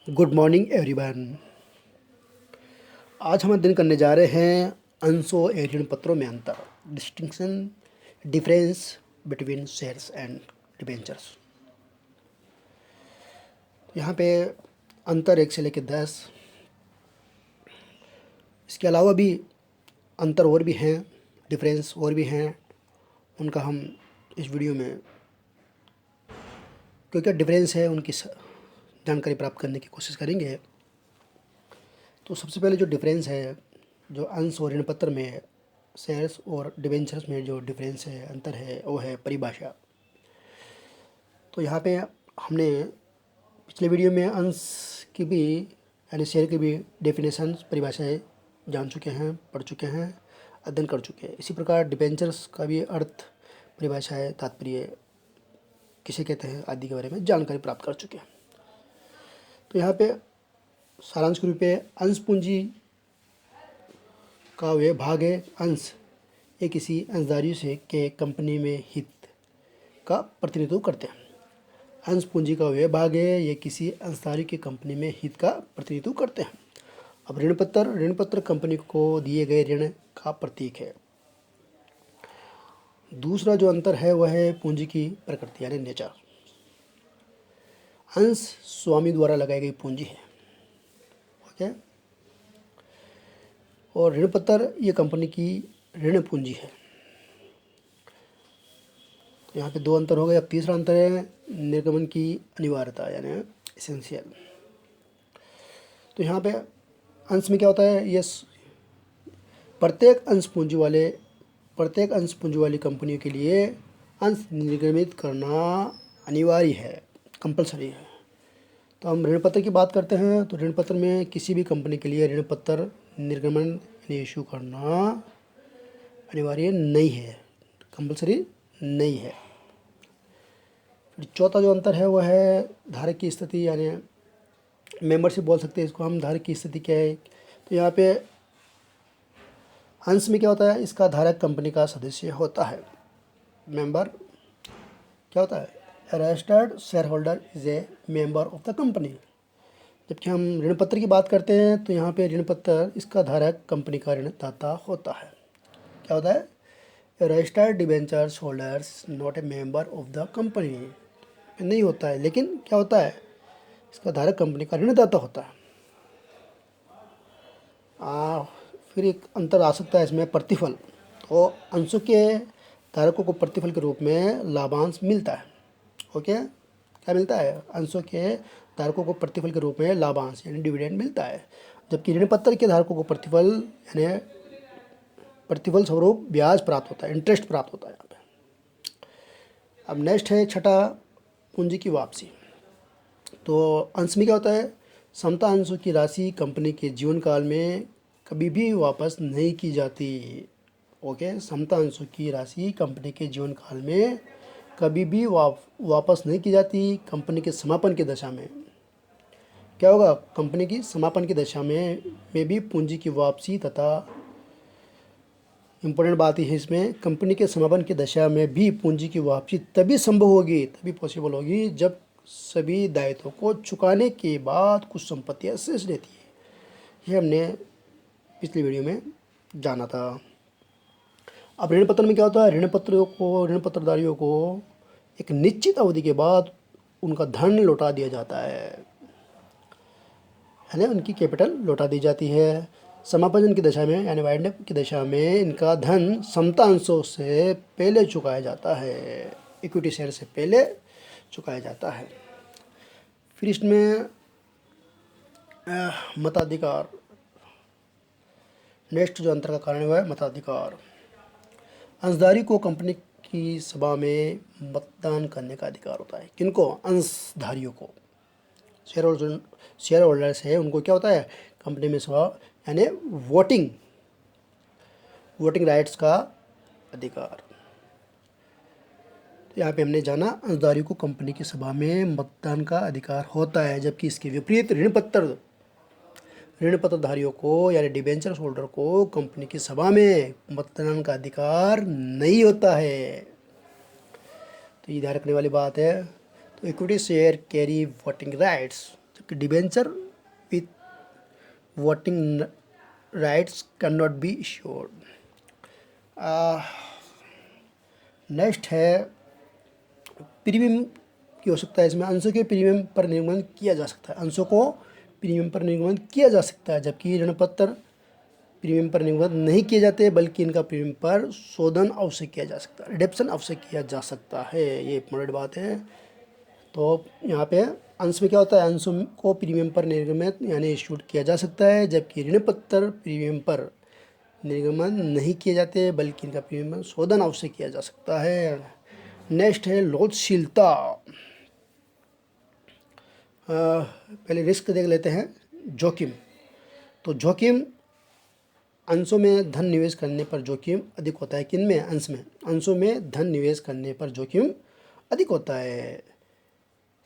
Good morning everyone. आज हम अध्ययन करने जा रहे हैं अंशों एवं ऋण पत्रों में अंतर, distinction difference between shares and debentures. यहाँ पे अंतर 1 से लेकर 10। इसके अलावा भी अंतर और भी हैं, डिफरेंस और भी हैं, उनका हम इस वीडियो में क्या डिफरेंस है उनकी जानकारी प्राप्त करने की कोशिश करेंगे। तो सबसे पहले जो डिफरेंस है, जो अंश और ऋण पत्र में है, शेयर्स और डिबेंचर्स में जो डिफरेंस है, अंतर है, वो है परिभाषा। तो यहाँ पे हमने पिछले वीडियो में अंश की भी यानी शेयर की भी डेफिनेशन परिभाषाएं जान चुके हैं, पढ़ चुके हैं, अध्ययन कर चुके हैं। इसी प्रकार डिबेंचर्स का भी अर्थ, परिभाषाएं, तात्पर्य किसे कहते हैं आदि के बारे में जानकारी प्राप्त कर चुके हैं। तो यहाँ पे सारांश के रूप में अंश पूंजी का वे भाग है। अंश ये किसी अंशधारी से के कंपनी में हित का प्रतिनिधित्व करते हैं। अंश पूंजी का वे भाग है, ये किसी अंशधारी की कंपनी में हित का प्रतिनिधित्व करते हैं। अब ऋण पत्र कंपनी को दिए गए ऋण का प्रतीक है। दूसरा जो अंतर है वह है पूंजी की प्रकृति यानी नेचर। अंश स्वामी द्वारा लगाई गई पूंजी है, ओके, और ऋण पत्र ये कंपनी की ऋण पूंजी है। तो यहाँ पे 2 अंतर हो गए। अब तीसरा अंतर है निर्गमन की अनिवार्यता यानी एसेंशियल। तो यहाँ पे अंश में क्या होता है, ये प्रत्येक अंश पूंजी वाली कंपनियों के लिए अंश निर्गमित करना अनिवार्य है, कंपलसरी है। तो हम ऋण पत्र की बात करते हैं तो ऋण पत्र में किसी भी कंपनी के लिए ऋण पत्र निर्गमन यानी इशू करना अनिवार्य नहीं है, कंपलसरी नहीं है। फिर चौथा जो अंतर है वह है धारक की स्थिति यानी मेंबरशिप बोल सकते हैं इसको हम। धारक की स्थिति क्या है, तो यहाँ पे अंश में क्या होता है, इसका धारक कंपनी का सदस्य होता है। मेंबर क्या होता है, registered share holder is a member of the company. जबकि हम ऋण पत्र की बात करते हैं तो यहाँ पे ऋण पत्र इसका धारक कंपनी का ऋणदाता होता है। क्या होता है, registered debentures holders not a member of the company नहीं होता है, लेकिन क्या होता है, इसका धारक कंपनी का ऋणदाता होता है। फिर एक अंतर आ सकता है इसमें प्रतिफल। तो अंशों के धारकों को प्रतिफल के रूप में लाभांश मिलता है, ओके, क्या मिलता है, अंशों के धारकों को प्रतिफल के रूप में लाभांश यानी डिविडेंड मिलता है। जबकि ऋण पत्र के धारकों को प्रतिफल स्वरूप ब्याज प्राप्त होता है, इंटरेस्ट प्राप्त होता है यहाँ पे। अब नेक्स्ट है छठा, पूंजी की वापसी। तो अंश में क्या होता है, समता अंशों की राशि कंपनी के जीवन काल में कभी भी वापस नहीं की जाती, ओके। समता अंशों की राशि कंपनी के जीवन काल में कभी भी वापस नहीं की जाती। कंपनी के समापन की दशा में क्या होगा, कंपनी की समापन की दशा में भी पूंजी की वापसी तथा इम्पोर्टेंट बात है इसमें, कंपनी के समापन की दशा में भी पूंजी की वापसी तभी संभव होगी, तभी पॉसिबल होगी जब सभी दायित्वों को चुकाने के बाद कुछ संपत्तियां शेष रहती है। ये हमने पिछली वीडियो में जाना था। अब ऋण पत्र में क्या होता है, ऋण पत्रधारियों को एक निश्चित अवधि के बाद उनका धन लौटा दिया जाता है ना, उनकी कैपिटल लौटा दी जाती है। समापन की दशा में यानी वाइंड अप की दशा में इनका धन समता अंशों से पहले चुकाया जाता है, इक्विटी शेयर से पहले चुकाया जाता है। फिर इसमें मताधिकार, नेक्स्ट जो अंतर का कारण है वह मताधिकार। अंशधारी को कंपनी की सभा में मतदान करने का अधिकार होता है। किनको, अंशधारियों को, शेयर होल्डर्स है, उनको क्या होता है, कंपनी में सभा यानी वोटिंग राइट्स का अधिकार। तो यहाँ पे हमने जाना अंशधारियों को कंपनी की सभा में मतदान का अधिकार होता है, जबकि इसके विपरीत ऋण पत्रधारियों को यानी डिबेंचर होल्डर को कंपनी की सभा में मतदान का अधिकार नहीं होता है। तो ये ध्यान रखने वाली बात है। तो equity share carry voting rights, कि debenture with voting rights can not be issued. Next है प्रीमियम की आवश्यकता है। इसमें अंशों के प्रीमियम पर निर्गमन किया जा सकता है, अंशों को प्रीमियम पर निर्गमन किया जा सकता है, जबकि ऋण पत्र प्रीमियम पर निर्गमन नहीं किए जाते, बल्कि इनका प्रीमियम पर शोधन अवश्य किया जा सकता है, रिडम्पशन अवश्य किया जा सकता है। ये इंपॉर्टेंट बात है। तो यहाँ पे अंश में क्या होता है, अंशों को प्रीमियम पर निर्गमित यानी इश्यूड किया जा सकता है, जबकि ऋण पत्र प्रीमियम पर निर्गमन नहीं किए जाते, बल्कि इनका प्रीमियम शोधन अवश्य किया जा सकता है। नेक्स्ट है लोचशीलता। पहले रिस्क देख लेते हैं, जोखिम। तो जोखिम अंशों में धन निवेश करने पर जोखिम अधिक होता है। किन में? अंश में। अंशों में धन निवेश करने पर जोखिम अधिक होता है।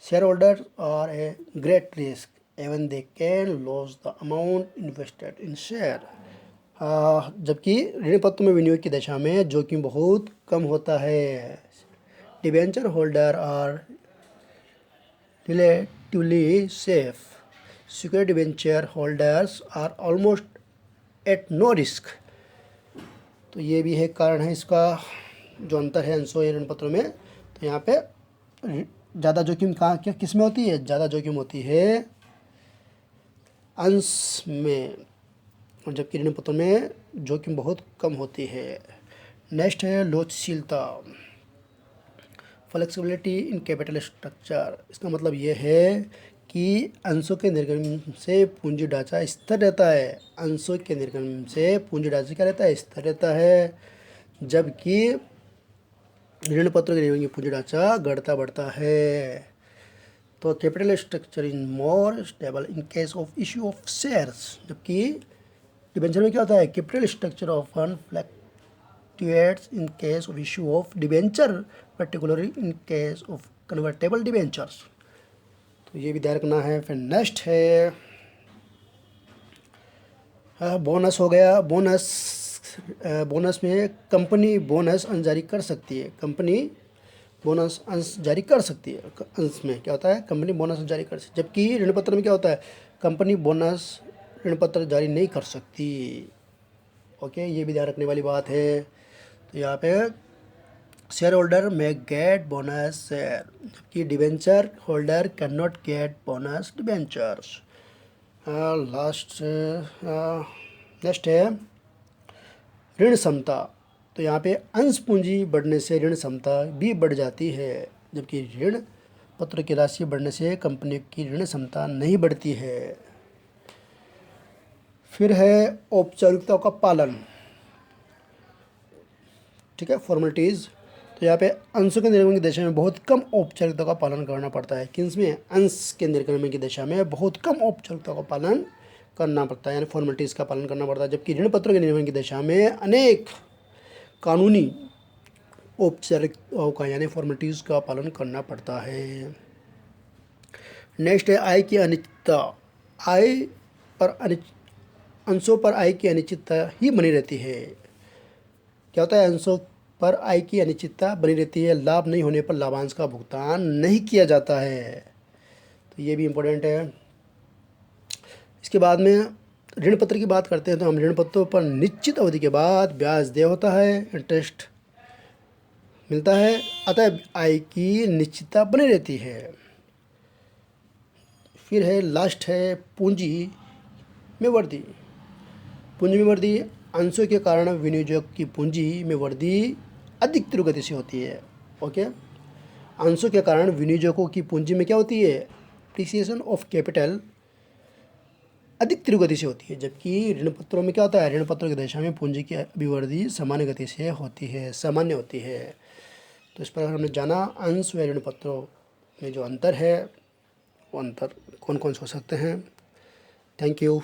Share holder are a great risk even they can loss the amount invested in share. जबकि ऋण पत्र में विनियोग की दशा में जोखिम बहुत कम होता है। Debenture holder are relatively safe. Security debenture holders are almost at no risk. तो ये भी है कारण है इसका, जो अंतर है अंशों या ऋण पत्रों में। तो यहाँ पे ज़्यादा जोखिम कहाँ किस में होती है? ज़्यादा जोखिम होती है अंश में, और जबकि ऋण पत्रों में जोखिम बहुत कम होती है। नेक्स्ट है लोचशीलता, फ्लेक्सिबिलिटी इन कैपिटल स्ट्रक्चर। इसका मतलब ये है कि अंशों के निर्गमन से पूंजी ढांचा स्थिर रहता है। अंशों के निर्गमन से पूंजी ढांचा क्या रहता है? स्थिर रहता है, जबकि ऋण पत्रों के निर्गमन की पूंजी ढांचा बढ़ता बढ़ता है। तो capital structure in more stable in case of issue of shares, जबकि डिबेंचर में क्या होता है? Capital structure of fund fluctuates in case of issue of debenture, particularly in case of convertible debentures। तो ये भी ध्यान रखना है। फिर नेक्स्ट है बोनस हो गया। बोनस में कंपनी बोनस अंश जारी कर सकती है। कंपनी बोनस अंश जारी कर सकती है। अंश में क्या होता है? कंपनी बोनस अंश जारी कर सकती है, जबकि ऋण पत्र में क्या होता है? कंपनी बोनस ऋण पत्र जारी नहीं कर सकती। ओके, ये भी ध्यान रखने वाली बात है। तो यहाँ पे शेयर होल्डर में गेट बोनस शेयर, जबकि debenture holder can not gate bonus debentures. Next है ऋण क्षमता। तो यहाँ पे अंश पूंजी बढ़ने से ऋण क्षमता भी बढ़ जाती है, जबकि ऋण पत्र की राशि बढ़ने से कंपनी की ऋण क्षमता नहीं बढ़ती है। फिर है औपचारिकताओं का पालन, ठीक है, फॉर्मेलिटीज़। तो यहाँ पे अंशों के निर्गमन की दशा में बहुत कम औपचारिकता का पालन करना पड़ता है। किसमें? अंश के निर्गमन की दशा में बहुत कम औपचारिकता का पालन करना पड़ता है, यानी फॉर्मेलिटीज़ का पालन करना पड़ता है, जबकि ऋण पत्रों के निर्गमन की दशा में अनेक कानूनी औपचारिकताओं का यानी फॉर्मेलिटीज़ का पालन करना पड़ता है। नेक्स्ट है आय की अनिश्चितता। आय पर अंशों पर आय की अनिश्चितता ही बनी रहती है। क्या होता है? अंशों पर आय की अनिश्चितता बनी रहती है, लाभ नहीं होने पर लाभांश का भुगतान नहीं किया जाता है। तो ये भी इम्पोर्टेंट है। इसके बाद में ऋण पत्र की बात करते हैं। तो हम ऋण पत्रों पर निश्चित अवधि के बाद ब्याज देय होता है, इंटरेस्ट मिलता है, अतः आय की निश्चितता बनी रहती है। फिर है लास्ट है पूंजी में वृद्धि। पूंजी में वृद्धि अंशों के कारण विनियोजक की पूंजी में वृद्धि अधिक तीव्र गति से होती है। ओके, अंशों के कारण विनियोजकों की पूंजी में क्या होती है? एप्रिसिएशन ऑफ कैपिटल अधिक तीव्र गति से होती है, जबकि ऋण पत्रों में क्या होता है? ऋण पत्रों की दशा में पूंजी की अभिवृद्धि सामान्य गति से होती है, सामान्य होती है। तो इस पर हमने जाना अंश व ऋण पत्रों में जो अंतर है, वो अंतर कौन कौन से हो सकते हैं। Thank you.